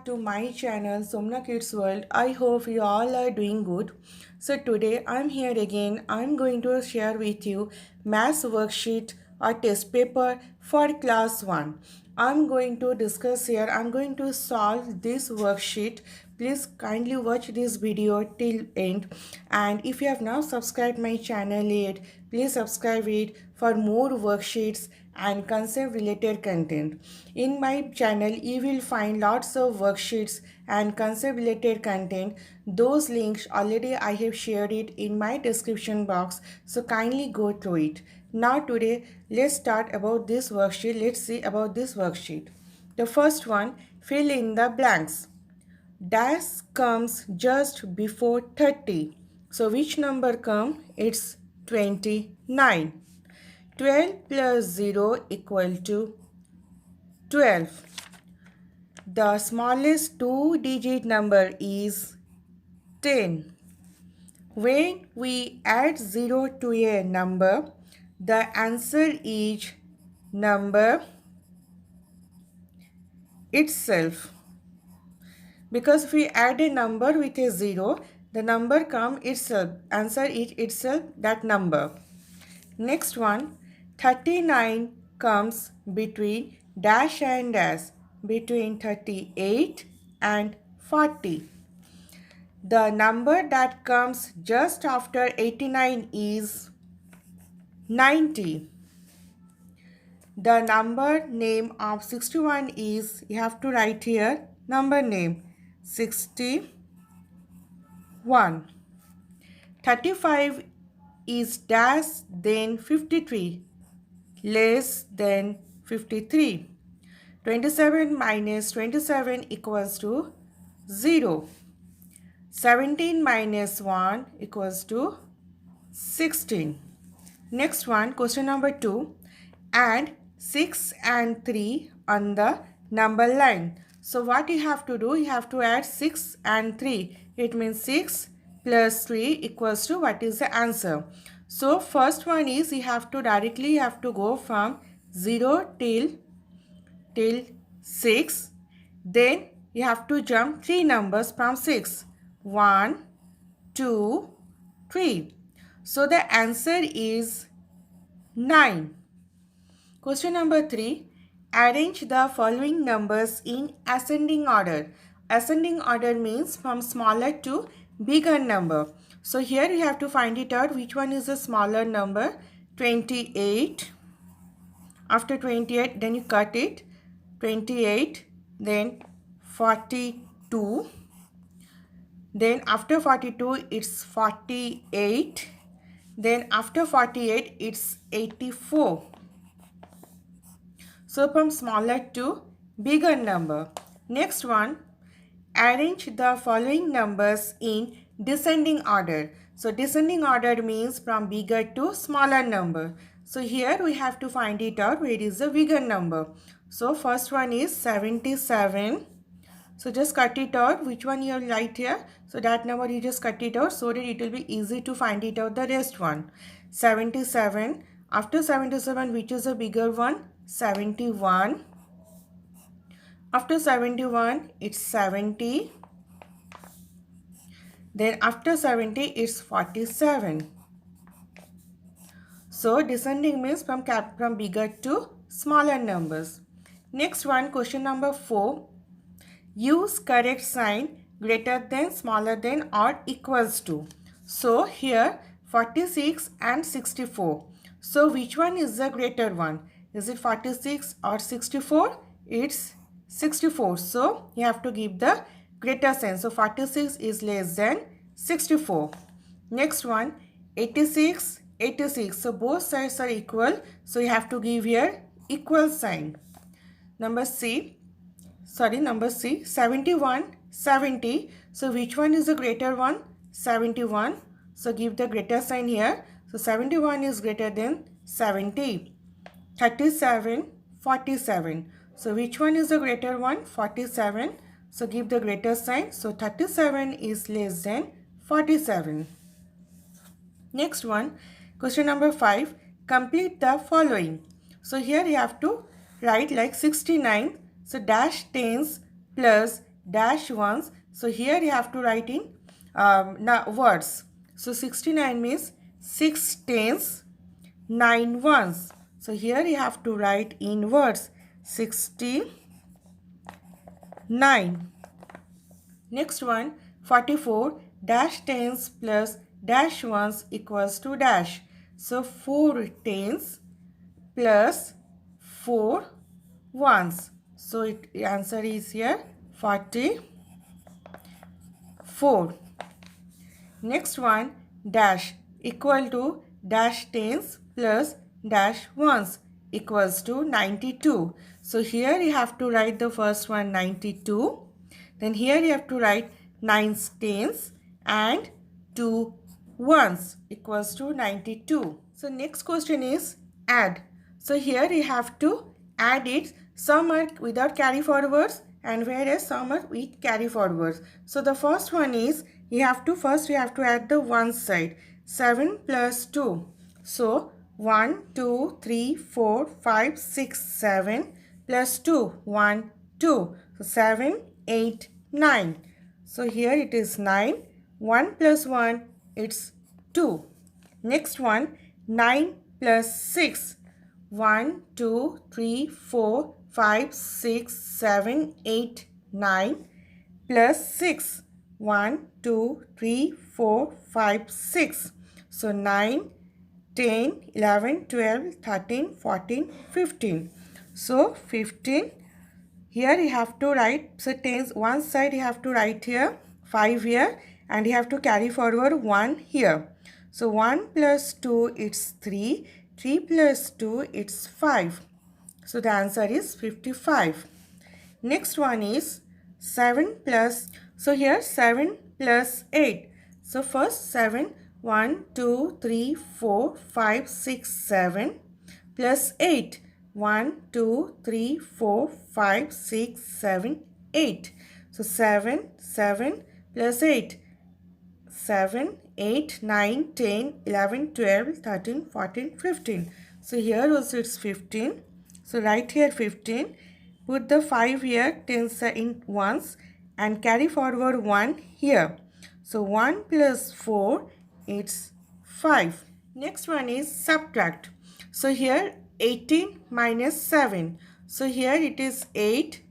back to my channel Somna Kids World. I hope you all are doing good. So today I'm here again. I'm going to share with you Maths Worksheet or test paper for class 1. I'm going to discuss here. I'm going to solve this worksheet. Please kindly watch this video till end. And if you have not subscribed my channel yet, please subscribe it for more worksheets and concept related content. In my channel you will find lots of worksheets and concept related content. Those links already I have shared it in my description box, so kindly go through it. Now today let's start about this worksheet. Let's see about this worksheet. The first one, fill in the blanks. Dash comes just before 30. So which number comes? It's 29. 12 plus 0 equal to 12. The smallest two-digit number is 10. When we add 0 to a number, the answer is number itself. Because if we add a number with a 0, the number comes itself. Answer is itself that number. Next one, 39 comes between dash and dash, between 38 and 40. The number that comes just after 89 is 90. The number name of 61 is, you have to write here, number name 61. 35 is dash then 53, less than 53. 27 minus 27 equals to 0. 17 minus 1 equals to 16. Next one, question number 2. Add 6 and 3 on the number line. So what you have to do, you have to add 6 and 3. It means 6 plus 3 equals to, what is the answer? So first one is, you have to directly go from 0 till 6. Then you have to jump 3 numbers from 6. 1, 2, 3. So the answer is 9. Question number 3. Arrange the following numbers in ascending order. Ascending order means from smaller to bigger number. So here you have to find it out which one is the smaller number. 28. After 28, then you cut it. 28, then 42. Then after 42, it's 48. Then after 48, it's 84. So from smaller to bigger number. Next one, arrange the following numbers in descending order. So descending order means from bigger to smaller number. So here we have to find it out where is the bigger number. So first one is 77. So just cut it out. Which one you write here? So that number you just cut it out so that it will be easy to find it out the rest one. 77. After 77, which is the bigger one? 71. After 71, it's 70. Then after 70, it's 47. So descending means from bigger to smaller numbers. Next one, question number 4. Use correct sign greater than, smaller than or equals to. So here 46 and 64. So which one is the greater one? Is it 46 or 64? It's 64. So you have to give the greater sign. So 46 is less than 64. Next one, 86, 86. So both sides are equal. So you have to give here equal sign. Number C, 71, 70. So which one is the greater one? 71. So give the greater sign here. So 71 is greater than 70. 37, 47. So which one is the greater one? 47. So give the greater sign. So 37 is less than 47. Next one, question number 5. Complete the following. So here you have to write like 69. So dash tens plus dash ones. So here you have to write in words. So 69 means 6 tens, 9 ones. So here you have to write in words 69. Next one, 44 dash tens plus dash ones equals to dash. So 4 tens plus 4 ones. So the answer is here 44. Next one, dash equal to dash tens plus dash ones equals to 92. So here you have to write the first one 92. Then here you have to write 9 tens and 2 ones equals to 92. So next question is add. So here you have to add it. Some are without carry forwards and whereas some are with carry forwards. So the first one is you have to add the one side. 7 plus 2. So 1, 2, 3, 4, 5, 6, 7 plus 2. 1, 2. So 7, 8, 9. So here it is 9. 1 plus 1, it's 2. Next one, 9 plus 6. 1, 2, 3, 4, 5, 6, 7, 8, 9 plus 6. 1, 2, 3, 4, 5, 6. So 9, 10, 11, 12, 13, 14, 15. So 15. Here you have to write, so tens, one side you have to write here, 5 here, and you have to carry forward 1 here. So 1 plus 2, it's 3. 3 plus 2, it's 5. So the answer is 55. Next one is 7 plus, so here 7 plus 8. So first 7, 1, 2, 3, 4, 5, 6, 7 plus 8. 1, 2, 3, 4, 5, 6, 7, 8. So 7, 7 plus 8. 7, 8, 9, 10, 11, 12, 13, 14, 15. So here also it's 15. So write here 15. Put the 5 here, tens in ones and carry forward 1 here. So 1 plus 4, it's 5. Next one is subtract. So here 18 minus 7. So here it is 8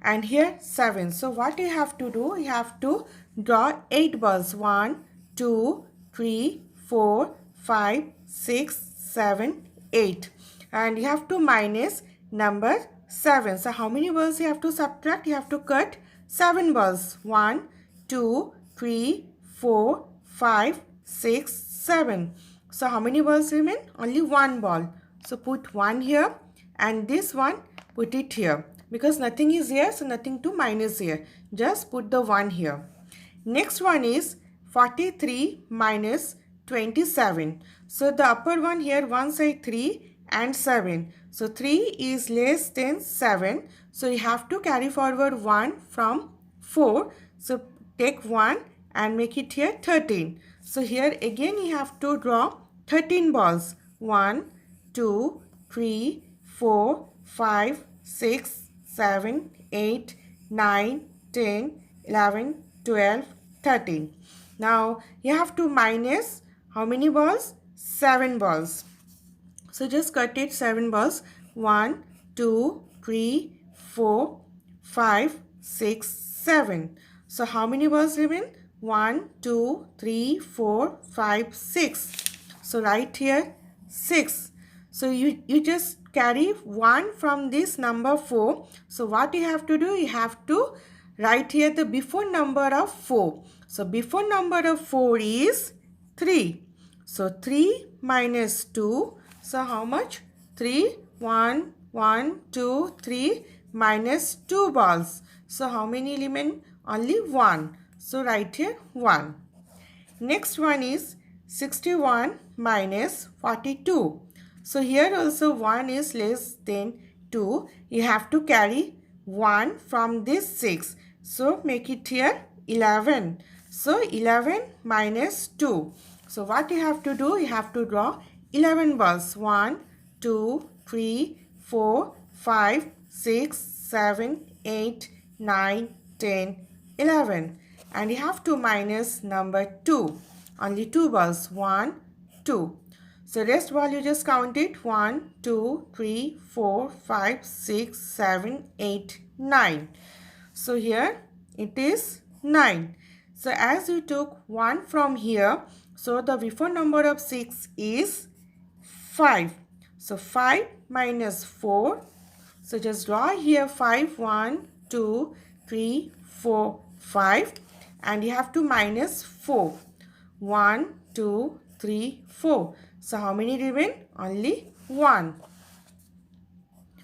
and here 7. So what you have to do, you have to draw 8 balls. 1, 2, 3, 4, 5, 6, 7, 8. And you have to minus number 7. So how many balls you have to subtract? You have to cut 7 balls. 1, 2, 3, 4, 5, 6, 7. So how many balls remain? Only 1 ball. So put 1 here and this one put it here. Because nothing is here, so nothing to minus here. Just put the 1 here. Next one is 43 minus 27. So the upper one here, one side 3 and 7. So 3 is less than 7. So you have to carry forward 1 from 4. So take 1 and make it here 13. So here again you have to draw 13 balls. 1, 2, 3, 4, 5, 6, 7, 8, 9, 10, 11, 12, 13. Now you have to minus how many balls? 7 balls. So just cut it 7 balls. 1, 2, 3, 4, 5, 6, 7. So how many balls remain? 1, 2, 3, 4, 5, 6. So write here 6. So you just carry 1 from this number 4. So what you have to do? You have to write here the before number of 4. So before number of 4 is 3. So 3 minus 2. So how much? 3, 1, 1, 2, 3 minus 2 balls. So how many remain? Only 1. So write here 1. Next one is 61 minus 42. So here also 1 is less than 2. You have to carry 1 from this 6. So make it here 11. So 11 minus 2. So what you have to do? You have to draw 11 balls. 1, 2, 3, 4, 5, 6, 7, 8, 9, 10, 11. And you have to minus number 2. Only 2 balls. 1, 2. So rest ball you just count it. 1, 2, 3, 4, 5, 6, 7, 8, 9. So here it is 9. So as you took 1 from here, so the before number of 6 is 5. So 5 minus 4. So just draw here 5, 1, 2, 3, 4, 5. And you have to minus 4. 1, 2, 3, 4. So how many remain? Only 1.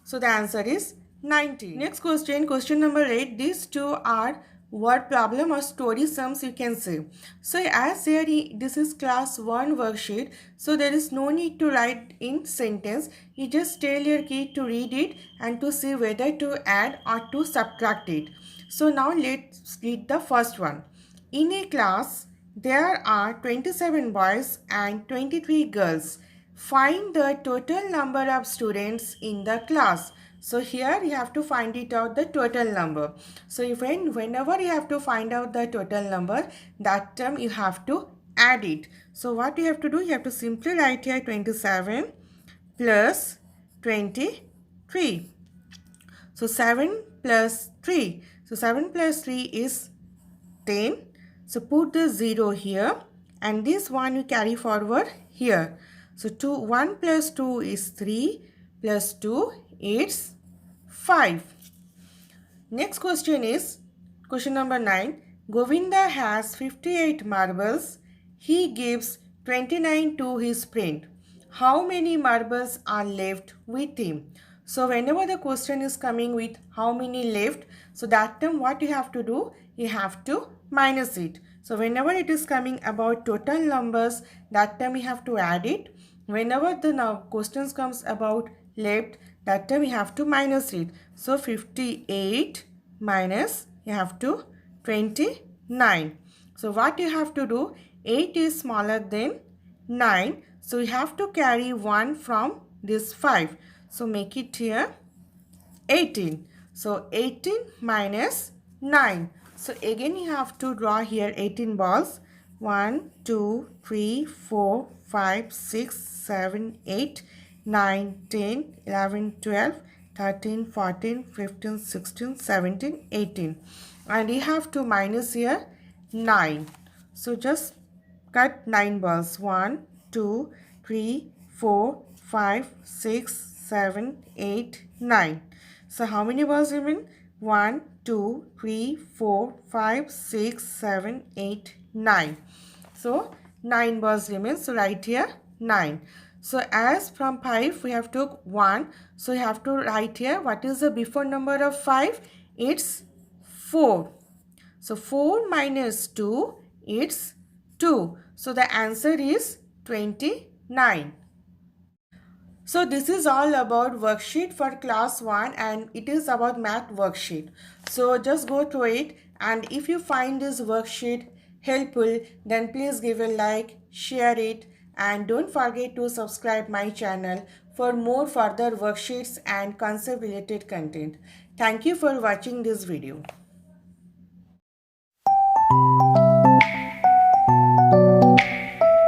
So the answer is 19. Next question, question number 8. These two are word problem or story sums you can say. So as here this is class 1 worksheet. So there is no need to write in sentence. You just tell your kid to read it and to see whether to add or to subtract it. So now let's read the first one. In a class, there are 27 boys and 23 girls. Find the total number of students in the class. So here you have to find it out the total number. So whenever you have to find out the total number, that term you have to add it. So what you have to do, you have to simply write here 27 plus 23. So 7 plus 3. So 7 plus 3 is 10. So put the 0 here and this one you carry forward here. So 1 plus 2 is 3 plus 2 is 5. Next question is question number 9. Govinda has 58 marbles. He gives 29 to his friend. How many marbles are left with him? So whenever the question is coming with how many left, so that time what you have to do, you have to minus it. So whenever it is coming about total numbers, that time you have to add it. Whenever the questions comes about left, that time you have to minus it. So 58 minus you have to 29. So what you have to do, 8 is smaller than 9. So you have to carry 1 from this 5. So make it here 18. So 18 minus 9. So again you have to draw here 18 balls. 1, 2, 3, 4, 5, 6, 7, 8, 9, 10, 11, 12, 13, 14, 15, 16, 17, 18. And you have to minus here 9. So just cut 9 balls. 1, 2, 3, 4, 5, 6, 7, 8, 9. So how many balls remain? 1, 2, 3, 4, 5, 6, 7, 8, 9. So 9 balls remain. So write here 9. So as from 5 we have took 1. So you have to write here what is the before number of 5? It's 4. So 4 minus 2, it's 2. So the answer is 29. So this is all about worksheet for class 1 and it is about math worksheet. So just go through it, and if you find this worksheet helpful, then please give a like, share it, and don't forget to subscribe my channel for more further worksheets and concept related content. Thank you for watching this video.